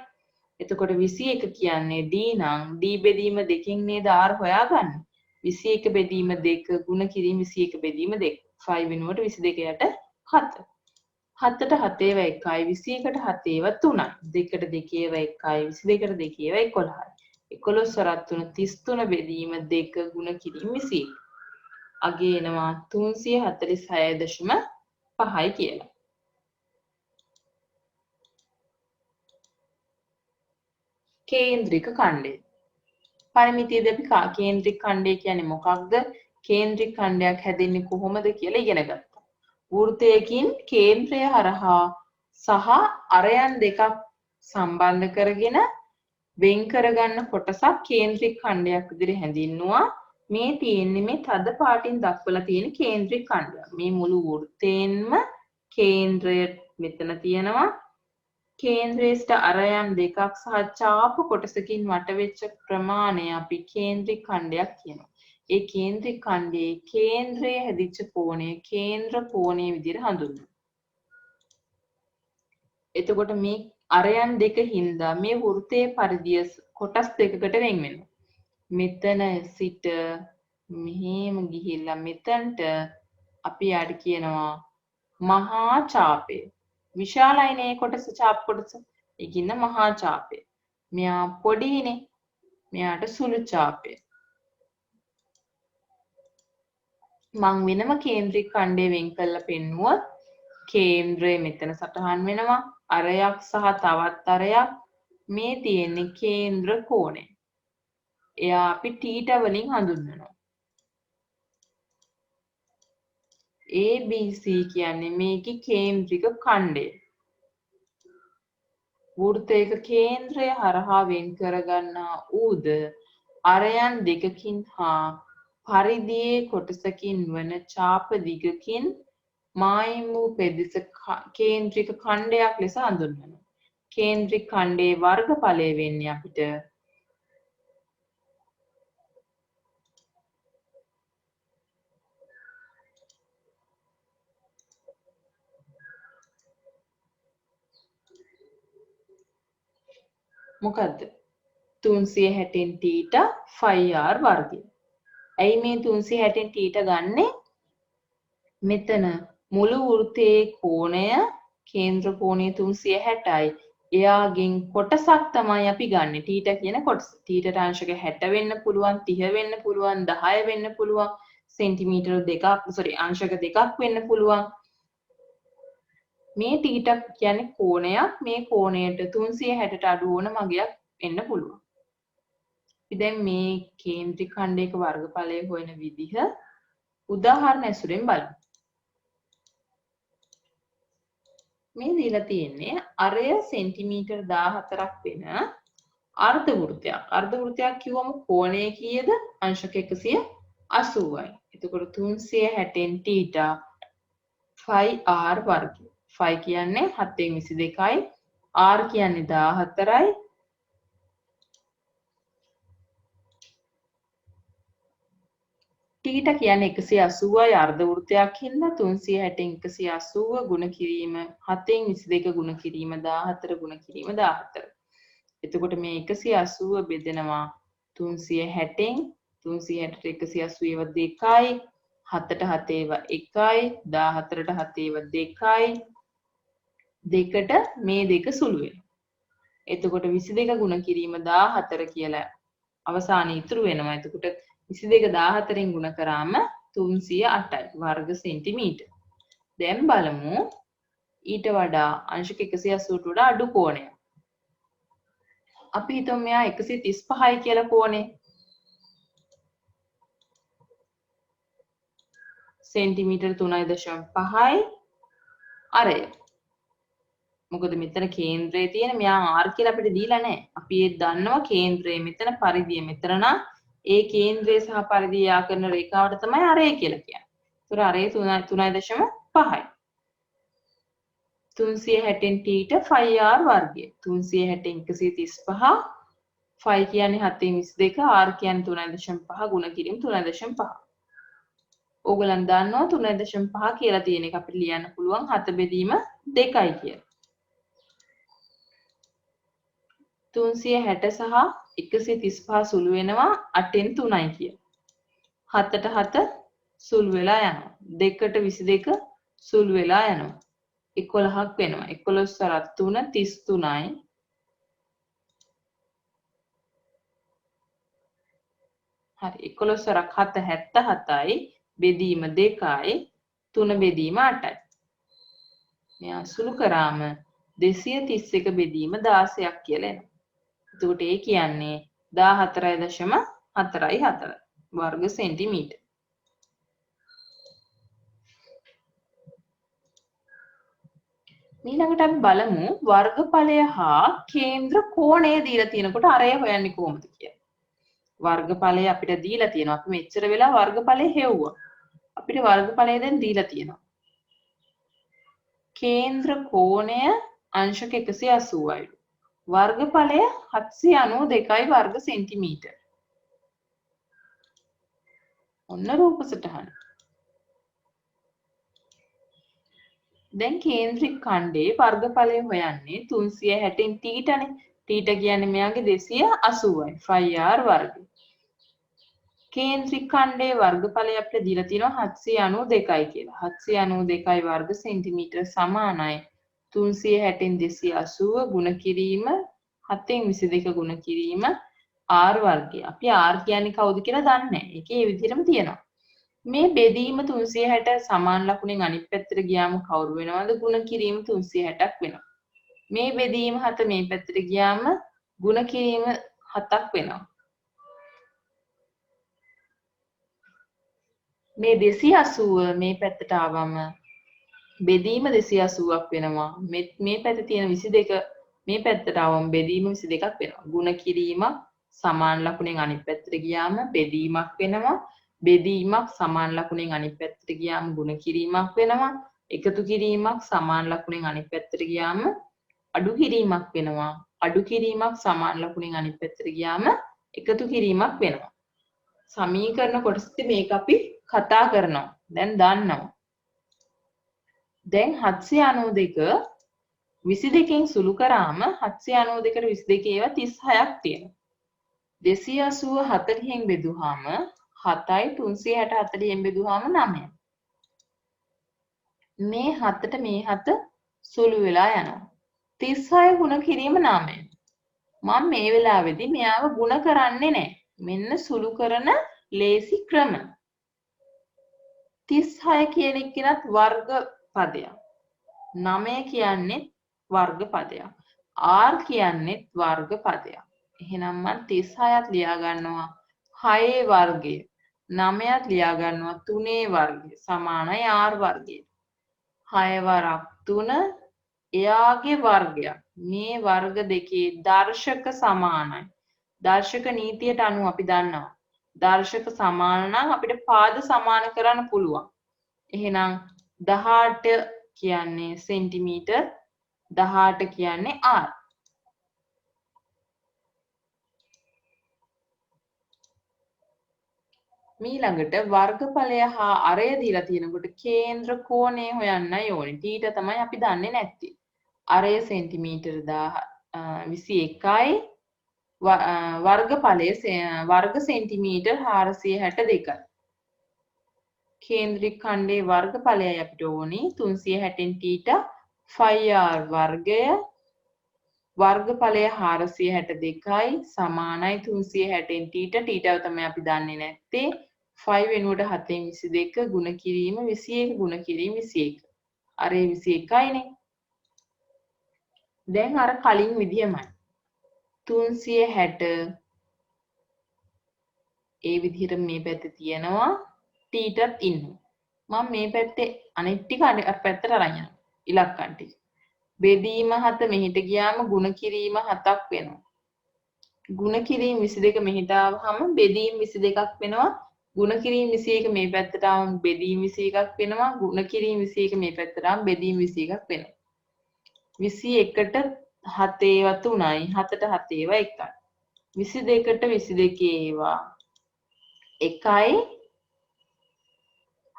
එතකොට 21 කියන්නේ D නම් D බෙදීම 2කින් නේද R හොයාගන්නේ. 21 බෙදීම 2 ගුණ කිරීම 21 බෙදීම 2. 5 වෙනුවට 22ට 7. 7ට 7 ඒවා 1යි 21ට 7 ඒවා 3යි. 2ට 2 ඒවා 1යි 22ට 2 ඒවා 11යි. 11 වරක් 3 33 බෙදීම 2 ගුණ කිරීම 21. අගේ එනවා 346.5යි කියලා. කේන්ද්‍රික ඛණ්ඩය. පරිමිතියේදී අපි කේන්ද්‍රික ඛණ්ඩය කියන්නේ මොකක්ද? කේන්ද්‍රික ඛණ්ඩයක් හැදෙන්නේ කොහොමද කියලා ඉගෙන ගත්තා. වෘත්තයකින් කේන්ද්‍රය හරහා සහ අරයන් දෙකක් සම්බන්ධ කරගෙන වෙන් කරගන්න කොටසක් කේන්ද්‍රික ඛණ්ඩයක් විදිහට හැඳින්නුවා. මේ තියෙන්නේ මේ තද පාටින් දක්වලා තියෙන කේන්ද්‍රික ඛණ්ඩය. මේ මුළු වෘත්තයෙන්ම කේන්ද්‍රය මෙතන තියෙනවා. කේන්ද්‍රයේට අරයන් දෙකක් සහ චාප කොටසකින් වටවෙච්ච ප්‍රමාණය අපි කේන්ද්‍රික ඛණ්ඩයක් කියනවා. ඒ කේන්ද්‍රික ඛණ්ඩයේ කේන්ද්‍රයේ හැදිච්ච කෝණය කේන්ද්‍ර කෝණය විදිහට හඳුන්වනවා. එතකොට මේ අරයන් දෙක හින්දා මේ වෘත්තයේ පරිධිය කොටස් දෙකකට වෙන් වෙනවා. මෙතන සිට මෙහෙම ගිහිල්ලා මෙතනට අපි යාට කියනවා මහා චාපය. විශාලයිනේ කොටස චාප කොටස. ඒකින්න මහා චාපය. මෙයා පොඩිනේ. මෙයාට සුළු චාපය. මං වෙනම කේන්ද්‍රික ඛණ්ඩය වෙන් කරලා පෙන්නුවොත් කේන්ද්‍රය මෙතන සටහන් වෙනවා. අරයක් සහ තවත් අරයක් මේ තියෙන්නේ කේන්ද්‍ර කෝණය. එයා අපි θ වලින් හඳුන්වනවා. ABC කියන්නේ මේකේ කේන්ද්‍රික ඛණ්ඩය. වෘත්තයක කේන්ද්‍රය හරහා වෙන් කරගන්නා ඌද අරයන් දෙකකින් හා පරිධියේ කොටසකින් වන චාප දිගකින් මායිම් වූ පෙදෙස කේන්ද්‍රික ඛණ්ඩයක් ලෙස හඳුන්වනවා. කේන්ද්‍රික ඛණ්ඩයේ වර්ගඵලය වෙන්නේ අපිට මොකද්ද? 360න් θ 5r වර්ගය. ඇයි මේ 360න් θ ගන්නෙ? මෙතන මුළු වෘත්තයේ කෝණය කේන්ද්‍ර කෝණය 360යි. එයාගෙන් කොටසක් තමයි අපි ගන්නෙ. θ කියන කොටස. θට අංශක 60 වෙන්න පුළුවන්, 30 වෙන්න පුළුවන්, 10 වෙන්න පුළුවන්, සෙන්ටිමීටර දෙකක්, අංශක දෙකක් වෙන්න පුළුවන්. මේ θ කියන්නේ කෝණයක්. මේ කෝණයට 360ට අඩු වුණ මගයක් එන්න පුළුවන්. අපි දැන් මේ කේන්ද්‍රික ඛණ්ඩයක වර්ගඵලය හොයන විදිහ උදාහරණ ඇසුරෙන් බලමු. මේ දීලා තියෙන්නේ අරය සෙන්ටිමීටර් 14ක් වෙන අර්ධ වෘත්තයක්. අර්ධ වෘත්තයක් කිව්වම කෝණය කීයද? අංශක 180යි. එතකොට 360න් θ 5r වර්ගය. 5 කියන්නේ 7න් 22යි. r කියන්නේ 14යි. t තීටා කියන්නේ 180යි අර්ධ වෘත්තයක් හින්දා 360න් 180 ගුණ කිරීම 7න් 22 ගුණ කිරීම 14 ගුණ කිරීම 14. එතකොට මේ 180 බෙදෙනවා 360න් 360ට 180 ඒවා 2යි 7ට 7 ඒවා 1යි 14ට 7 ඒවා 2යි දෙකට මේ දෙක සුළු වෙනවා. එතකොට 22 ගුණ කිරීම 14 කියලා අවසානයේ ඉතුරු වෙනවා. එතකොට 22 14න් ගුණ කරාම 308යි වර්ග සෙන්ටිමීටර්. දැන් බලමු ඊට වඩා අංශක 180ට වඩා අඩු කෝණයක්. අපි හිතමු මෙයා 135යි කියලා කෝණේ. සෙන්ටිමීටර් 3.5යි අරය. මොකද මෙතන කේන්ද්‍රයේ තියෙන මෙයා R කියලා අපිට දීලා නැහැ. අපි ඒ දන්නවා කේන්ද්‍රය මෙතන පරිධිය මෙතන නම් ඒ කේන්ද්‍රය සහ පරිධිය යා කරන රේඛාවට තමයි අරය කියලා කියන්නේ. ඒතර අරය 3.5යි. 360න් t ට 5r වර්ගය. 360න් 135 5 කියන්නේ 7න් 22 r කියන්නේ 3.5 ගුණ කිරීම 3.5. ඕගලන් දන්නවා 3.5 කියලා තියෙන එක අපිට ලියන්න පුළුවන් 7 බෙදීම 2යි කියලා. 360 සහ 135 සුළු වෙනවා 8න් 3යි කියලා. 7ට 7 සුළු වෙලා යනවා. 2ට 22 සුළු වෙලා යනවා. 11ක් වෙනවා. 11 සරත් 3 33යි. හරි 11 සරක් 7 77යි. බෙදීම 2යි. 3 බෙදීම 8යි. මෙයා සුළු කරාම 231 බෙදීම 16ක් කියලා එනවා. එතකොට ඒ කියන්නේ 14.44 වර්ග සෙන්ටිමීටර්. ඊළඟට අපි බලමු වර්ගඵලය හා කේන්ද්‍ර කෝණය දීලා තියෙනකොට අරය හොයන්නේ කොහොමද කියලා. වර්ගඵලය අපිට දීලා තියෙනවා. අපි මෙච්චර වෙලා වර්ගඵලය හෙව්වා. අපිට වර්ගඵලය දැන් දීලා තියෙනවා. කේන්ද්‍ර කෝණය අංශක 180යි. වර්ගඵලය 792යි වර්ග සෙන්ටිමීටර්. ඔන්න රූප සටහන. දැන් කේන්ද්‍රික ඛණ්ඩයේ වර්ගඵලය හොයන්නේ 360න් t ටනේ. t කියන්නේ මෙයාගේ 280යි 5r වර්ගය. කේන්ද්‍රික ඛණ්ඩයේ වර්ගඵලය අපිට දීලා තියෙනවා 792යි කියලා. 792යි වර්ග සෙන්ටිමීටර සමානයි 360න් 280 ගුණ කිරීම 7න් 22 ගුණ කිරීම r වර්ගය. අපි r කියන්නේ කවුද කියලා දන්නේ නැහැ. ඒකේ මේ විදිහටම තියෙනවා. මේ බෙදීම 360 සමාන ලකුණෙන් අනිත් පැත්තට ගියාම කවුරු වෙනවද? ගුණ කිරීම 360ක් වෙනවා. මේ බෙදීම 7 මේ පැත්තට ගියාම ගුණ කිරීම 7ක් වෙනවා. මේ 280 මේ පැත්තට ආවම බෙදීම 280ක් වෙනවා. මේ පැත්තේ තියෙන 22 මේ පැත්තට ආවම බෙදීම 22ක් වෙනවා. ගුණ කිරීමක් සමාන ලකුණෙන් අනිත් පැත්තට ගියාම බෙදීමක් වෙනවා. බෙදීමක් සමාන ලකුණෙන් අනිත් පැත්තට ගියාම ගුණ කිරීමක් වෙනවා. එකතු කිරීමක් සමාන ලකුණෙන් අනිත් පැත්තට ගියාම අඩු කිරීමක් වෙනවා. අඩු කිරීමක් සමාන ලකුණෙන් අනිත් පැත්තට ගියාම එකතු කිරීමක් වෙනවා. සමීකරණ කොටසෙත් මේක අපි කතා කරනවා. දැන් දන්නවා. දැන් 792 22කින් සුළු කරාම 792ට 22 ඒවා 36ක් තියෙනවා. 280 40න් බෙදුවාම 7යි 360 40න් බෙදුවාම 9යි. මේ 7ට මේ 7 සුළු වෙලා යනවා. 36 ගුණ කිරීම 9යි. මම මේ වෙලාවේදී මෙයාව ගුණ කරන්නේ නැහැ. මෙන්න සුළු කරන ලේසි ක්‍රම. 36 කියන එකනත් වර්ග පදයක්. 9 කියන්නේ වර්ග පදයක්. r කියන්නේ වර්ග පදයක්. එහෙනම් මම 36ත් ලියා ගන්නවා 6 වර්ගය. 9ත් ලියා ගන්නවා 3 වර්ගය. සමානයි r වර්ගයට. 6 වරක් 3 එයාගේ වර්ගයක්. මේ වර්ග දෙකේ දර්ශක සමානයි. දර්ශක නීතියට අනුව අපි දන්නවා. දර්ශක සමාන නම් අපිට පාද සමාන කරන්න පුළුවන්. එහෙනම් 18 කියන්නේ සෙන්ටිමීටර් 18 කියන්නේ r. මීළඟට වර්ගඵලය හා අරය දීලා තියෙනකොට කේන්ද්‍ර කෝණය හොයන්නයි ඕනේ. ටීට තමයි අපි දන්නේ නැත්තේ. අරය සෙන්ටිමීටර 21යි වර්ගඵලය වර්ග සෙන්ටිමීටර් 462යි. කේන්ද්‍රික ඛණ්ඩයේ වර්ගඵලයයි අපිට ඕනි 360න් ටීට 5r වර්ගය වර්ගඵලය 462යි සමානයි 360න් ටීටව තමයි අපි දන්නේ නැත්තේ 5 වෙනුවට 7න් 22 ගුණ කිරීම 21 ගුණ කිරීම 21 අරේ 21යිනේ දැන් අර කලින් විදියමයි 360 ඒ විදිහට මේ පැත්තේ තියෙනවා ටීටත් ඉන්නවා මම මේ පැත්තේ අනිත් ටික අර පැත්තට අරන් යනවා ඉලක්කම් ටික බෙදීම 7 මෙහිට ගියාම ගුණ කිරීම 7ක් වෙනවා. ගුණ කිරීම 22 මෙහිට ආවහම බෙදීම 22ක් වෙනවා. ගුණ කිරීම 21 මේ පැත්තට ආවම බෙදීම 21ක් වෙනවා. ගුණ කිරීම 21 මේ පැත්තට ආවම බෙදීම 21ක් වෙනවා. 21ට 7 ඒවා 3යි 7ට 7 ඒවා 1යි. 22ට 22 ඒවා 1යි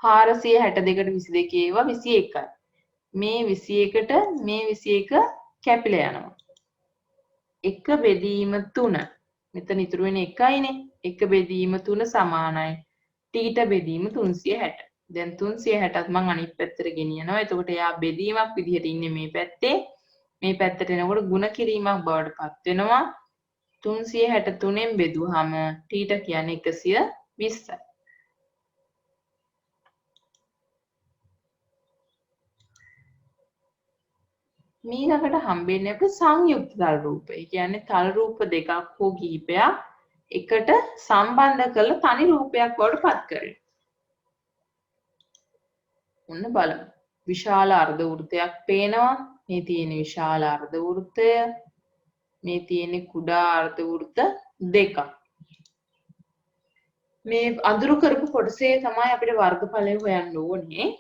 462ට 22 ඒවා 21යි. මේ 21ට මේ 21 කැපිලා යනවා. 1 බෙදීම 3. මෙතන ඉතුරු වෙන 1යිනේ. 1 බෙදීම 3 සමානයි. ටීට බෙදීම 360. දැන් 360ත් මම අනිත් පැත්තට ගෙනියනවා. එතකොට එයා බෙදීමක් විදිහට ඉන්නේ මේ පැත්තේ. මේ පැත්තට එනකොට ಗುಣ කිරීමක් බවට පත් වෙනවා. 363න් බෙදුවාම ටීට කියන්නේ 120යි. මීළඟට හම්බෙන්නේ අපිට සංයුක්ත තල රූපය. ඒ කියන්නේ තල රූප දෙකක් හෝ කිහිපයක් එකට සම්බන්ධ කරලා තනි රූපයක් බවට පත් කරනවා. ඔන්න බලමු. විශාල අර්ධ වෘත්තයක් පේනවා. මේ තියෙන විශාල අර්ධ වෘත්තය. මේ තියෙන කුඩා අර්ධ වෘත්ත දෙකක්. මේ අඳුරු කරපු කොටසේ තමයි අපිට වර්ගඵලය හොයන්න ඕනේ.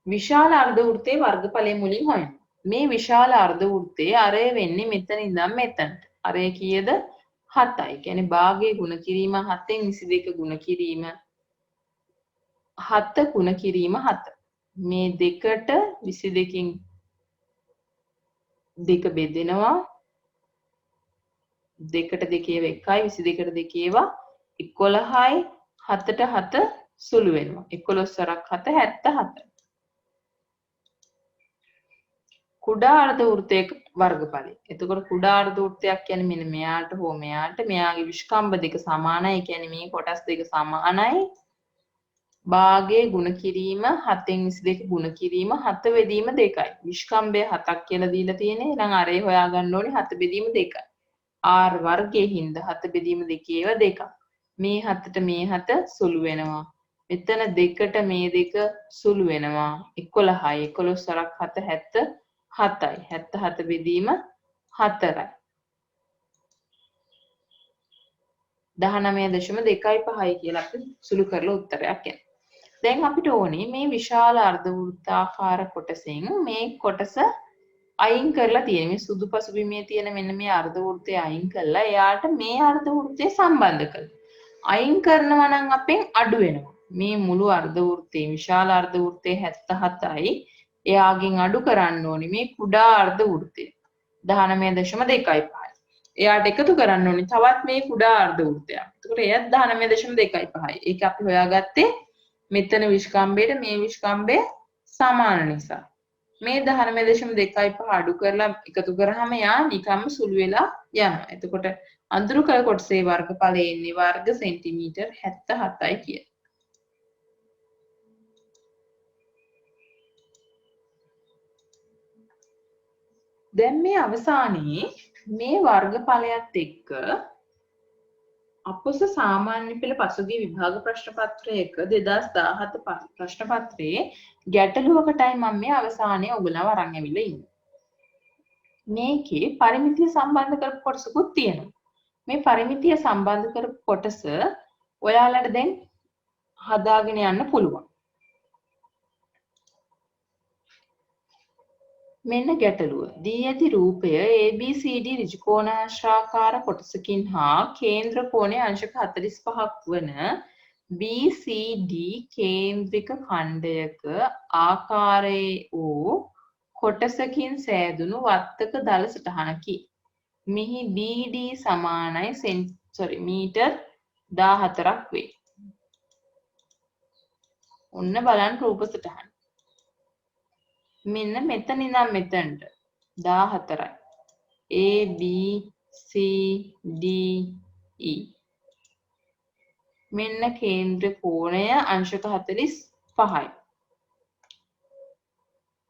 විශාල අර්ධ වෘත්තයේ වර්ගඵලය මුලින් හොයන්න. මේ විශාල අර්ධ වෘත්තයේ අරය වෙන්නේ මෙතන ඉඳන් මෙතනට. අරය කීයද? 7යි. කියන්නේ භාගයේ ගුණ කිරීම 7න් 22 ගුණ කිරීම 7 ගුණ කිරීම 7. මේ දෙකට 22කින් දෙක බෙදෙනවා. දෙකට දෙකේව 1යි 22කට දෙකේව 11යි 7ට 7 සුළු වෙනවා. 11 වරක් 7 77. කුඩා අර්ධ වෘත්තයක වර්ගඵලය. එතකොට කුඩා අර්ධ වෘත්තයක් කියන්නේ මෙන්න මෙයාට හෝ මෙයාට මෙයාගේ විස්කම්භ දෙක සමානයි. කියන්නේ මේ කොටස් දෙක සමානයි. භාගයේ ගුණ කිරීම 7න් 22 ගුණ කිරීම 7 බෙදීම 2යි. විස්කම්භය 7ක් කියලා දීලා තියෙන්නේ. එහෙනම් අරේ හොයාගන්න ඕනේ 7 බෙදීම 2යි. r වර්ගයේ හින්දා 7 බෙදීම 2 ඒවා 2ක්. මේ 7ට මේ 7 සුළු වෙනවා. මෙතන 2ට මේ 2 සුළු වෙනවා. 11යි 11 වරක් 7 7යි 77 බෙදීම 4යි 19.25යි කියලා අපි සුළු කරලා උත්තරයක් එනවා. දැන් අපිට ඕනේ මේ විශාල අර්ධ වෘත්තාකාර කොටසෙන් මේ කොටස අයින් කරලා තියෙන මේ සුදු පසුබිමේ තියෙන මෙන්න මේ අර්ධ වෘත්තය අයින් කරලා එයාට මේ අර්ධ වෘත්තය සම්බන්ධ කරලා අයින් කරනවා නම් අපෙන් අඩු වෙනවා. මේ මුළු අර්ධ වෘත්තේ විශාල අර්ධ වෘත්තේ 77යි එයාගෙන් අඩු කරන්න ඕනේ මේ කුඩා අර්ධ වෘත්තය 19.25. එයාට එකතු කරන්න ඕනේ තවත් මේ කුඩා අර්ධ වෘත්තයක්. එතකොට එයත් 19.25යි. ඒක අපි හොයාගත්තේ මෙතන විස්කම්භයට මේ විස්කම්භය සමාන නිසා. මේ 19.25 අඩු කරලා එකතු කරාම යා නිකම්ම සුළු වෙලා යනවා. එතකොට අඳුරු කළ කොටසේ වර්ගඵලය එන්නේ වර්ග සෙන්ටිමීටර් 77යි කියලා. දැන් මේ අවසානයේ මේ වර්ගඵලයත් එක්ක අපොස සාමාන්‍ය පෙළ පසුගිය විභාග ප්‍රශ්න පත්‍රයක 2017 ප්‍රශ්න පත්‍රයේ ගැටලුවකටයි මම මේ අවසානයේ ඔයගලව අරන් ඇවිල්ලා ඉන්නේ. මේකේ පරිමිතිය සම්බන්ධ කරපු කොටසකුත් තියෙනවා. මේ පරිමිතිය සම්බන්ධ කරපු කොටස ඔයාලට දැන් හදාගෙන යන්න පුළුවන්. මෙන්න ගැටලුව. දී ඇති රූපය ABCD ඍජුකෝණාශ්‍රාකාර කොටසකින් හා කේන්ද්‍ර කෝණය අංශක 45ක් වන BCD කේන්ද්‍රික ඛණ්ඩයක ආකාරයේ වූ කොටසකින් සෑදුණු වත්තක දල සටහනකි. මෙහි BD සමානයි මීටර් 14ක් වේ. ඔන්න බලන්න රූප සටහන. මෙන්න මෙතන ඉඳන් මෙතනට 14යි. A B C D E. මෙන්න කේන්ද්‍ර කෝණය අංශක 45යි.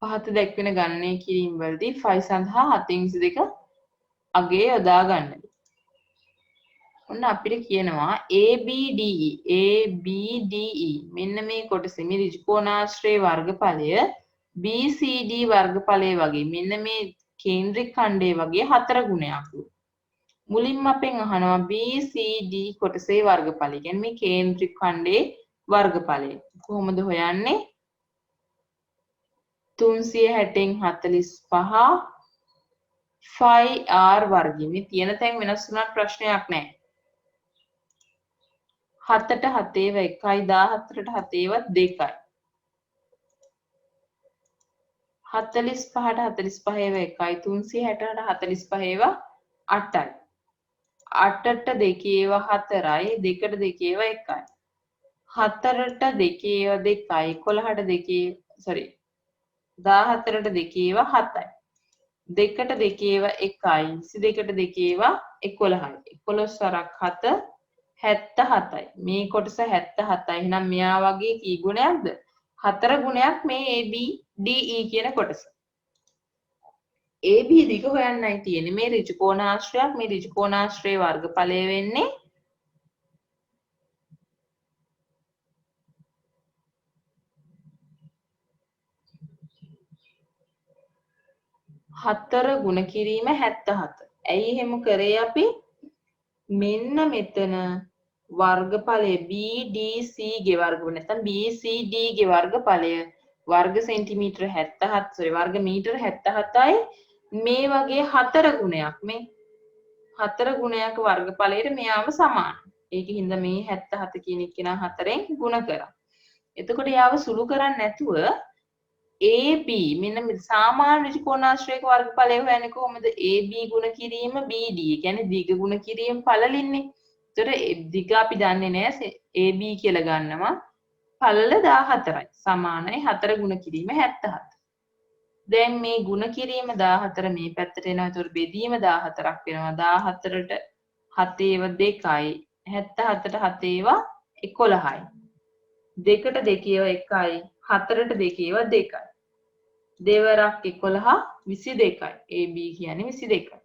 පහත දැක්වෙන ගණනය කිරීම වලදී 5 සඳහා 7/22 අගය යොදා ගන්න. ඔන්න අපිට කියනවා ABDE මෙන්න මේ කොටස මේ ඍජුකෝණාශ්‍රයේ වර්ගඵලය BCD වර්ගඵලය වගේ මෙන්න මේ කේන්ද්‍රික ඛණ්ඩය වගේ 4 ගුණයක්. මුලින්ම අපෙන් අහනවා BCD කොටසේ වර්ගඵලය. කියන්නේ මේ කේන්ද්‍රික ඛණ්ඩයේ වර්ගඵලය. කොහොමද හොයන්නේ? 360න් 45 5R වර්ගය. මේ තියෙන තැන් වෙනස් වුණාට ප්‍රශ්නයක් නැහැ. 7ට 7 1යි 14ට 7 2යි. 45ට 45 1යි 360ට 45 8යි. 8ට 2 4යි 2ට 2 1යි. 4ට 2 2යි 11ට 2 17ට 2 7යි. 2ට 2 1යි 22ට 2 11යි. 11 වරක් 7 77යි. මේ කොටස 77යි. එහෙනම් මෙයා වගේ කී ගුණයක්ද? 4 ගුණයක් මේ ABDE කියන කොටස. AB දිග හොයන්නයි තියෙන්නේ. මේ ඍජුකෝණාශ්‍රයක් මේ ඍජුකෝණාශ්‍රයේ වර්ගඵලය වෙන්නේ 4 ගුණ කිරීම 77. ඇයි එහෙම කරේ අපි? මෙන්න මෙතන වර්ගඵලය BDC ගේ වර්ගඵලය නැත්නම් BCD ගේ වර්ගඵලය වර්ග සෙන්ටිමීටර 77 වර්ග මීටර 77යි. මේ වගේ 4 ගුණයක් මේ 4 ගුණයක වර්ගඵලයට මෙයාම සමානයි. ඒකින්ද මේ 77 කියන එක නා 4ෙන් ගුණ කරා. එතකොට යාව සුළු කරන්නේ නැතුව AB මෙන්න සාමාන්‍ය ඍජුකෝණාශ්‍රයක වර්ගඵලය හොයන්නේ කොහොමද? AB ගුණ කිරීම BD. කියන්නේ දිග ගුණ කිරීම පළලින්නේ. ඒතර දිග අපි දන්නේ නැහැ. AB කියලා ගන්නවා. පළල 14යි. සමානයි 4 ගුණ කිරීම 77. දැන් මේ ගුණ කිරීම 14 මේ පැත්තට එනවා. ඒතර බෙදීම 14ක් වෙනවා. 14ට 7 2යි. 77ට 7 11යි. 2ට 2 1යි. 4ට 2 2යි. දෙවරක් 11 22යි. AB කියන්නේ 22යි.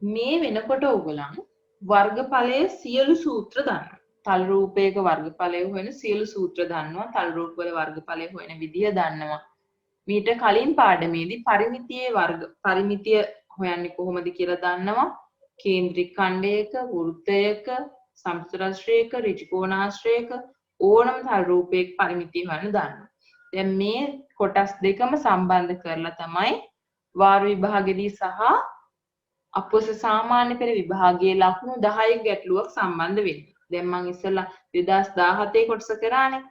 මේ වෙනකොට ඕගොල්ලන් වර්ගඵලයේ සියලු සූත්‍ර දන්නවා. තල් රූපයක වර්ගඵලය හොයන සියලු සූත්‍ර දන්නවා. තල් රූපවල වර්ගඵලය හොයන විදිය දන්නවා. මීට කලින් පාඩමේදී පරිමිතිය හොයන්නේ කොහොමද කියලා දන්නවා. කේන්ද්‍රික ඛණ්ඩයක, වෘත්තයක, සමචතුරාශ්‍රයක, ඍජුකෝණාශ්‍රයක ඕනම තල් රූපයක පරිමිතිය හොයන්න දන්නවා. දැන් මේ කොටස් දෙකම සම්බන්ධ කරලා තමයි වාර විභාගෙදී සහ අපොස සාමාන්‍ය පෙළ විභාගයේ ලකුණු 10 ගැටලුවක් සම්බන්ධ වෙන්නේ. දැන් මම ඉස්සෙල්ලා 2017 කොටස කරානේ.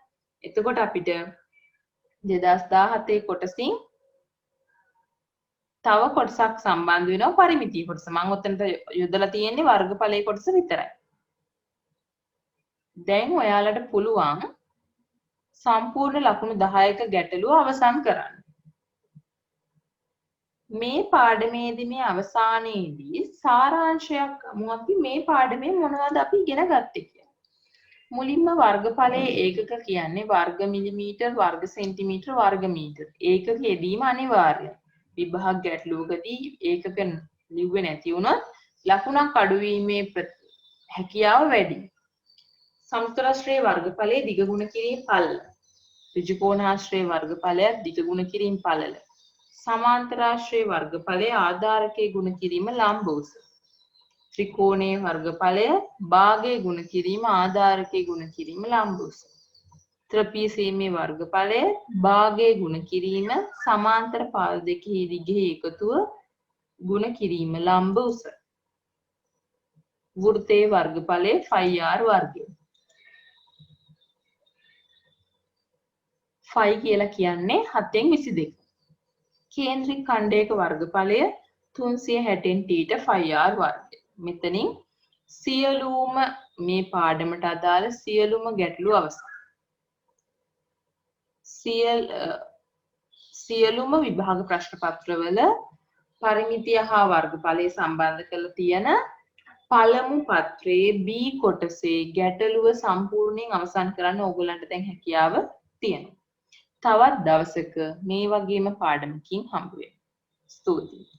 එතකොට අපිට 2017 කොටසින් තව කොටසක් සම්බන්ධ වෙනවා පරිමිතිය කොටස. මම ඔතනට යොදලා තියෙන්නේ වර්ගඵලයේ කොටස විතරයි. දැන් ඔයාලට පුළුවන් සම්පූර්ණ ලකුණු 10ක ගැටලුව අවසන් කරන්න. මේ පාඩමේදී මේ අවසානයේදී සාරාංශයක් අමු අපි මේ පාඩමේ මොනවද අපි ඉගෙන ගත්තේ කියලා. මුලින්ම වර්ගඵලයේ ඒකක කියන්නේ වර්ග මිලිමීටර්, වර්ග සෙන්ටිමීටර්, වර්ග මීටර්. ඒකක යෙදීම අනිවාර්යයි. විභාග ගැටලුවකදී ඒකක ලිව්වේ නැති වුණොත් ලකුණක් අඩු වීමේ හැකියාව වැඩි. සමචතුරාශ්‍රයේ වර්ගඵලයේ දිග ගුණ කිරීම පළල. ඍජුකෝණාශ්‍රයේ වර්ගඵලය දිග ගුණ කිරීම පළල. සමාන්තරාශ්‍රයේ වර්ගඵලය ආධාරකයේ ගුණ කිරීම ලම්බ උස. ත්‍රිකෝණයේ වර්ගඵලය භාගයේ ගුණ කිරීම ආධාරකයේ ගුණ කිරීම ලම්බ උස. ත්‍රපීසීමේ වර්ගඵලය භාගයේ ගුණ කිරීම සමාන්තර පාද දෙකෙහි දිගෙහි එකතුව ගුණ කිරීම ලම්බ උස වෘත්තයේ වර්ගඵලය 5r වර්ගය 5 කියලා කියන්නේ 7න් 22 කේන්ද්‍රික ඛණ්ඩයක වර්ගඵලය 360න් t ට 5r වර්ගය මෙතනින් සියලුම මේ පාඩමට අදාළ සියලුම ගැටලු අවසන් සියලුම විභාග ප්‍රශ්න පත්‍රවල පරිමිතිය හා වර්ගඵලය සම්බන්ධ කරලා තියෙන පළමු පත්‍රයේ B කොටසේ ගැටලුව සම්පූර්ණයෙන් අවසන් කරන්න ඕගොල්ලන්ට දැන් හැකියාව තියෙනවා. තවත් දවසක මේ වගේම පාඩමකින් හම්බ වෙමු. ස්තුතියි.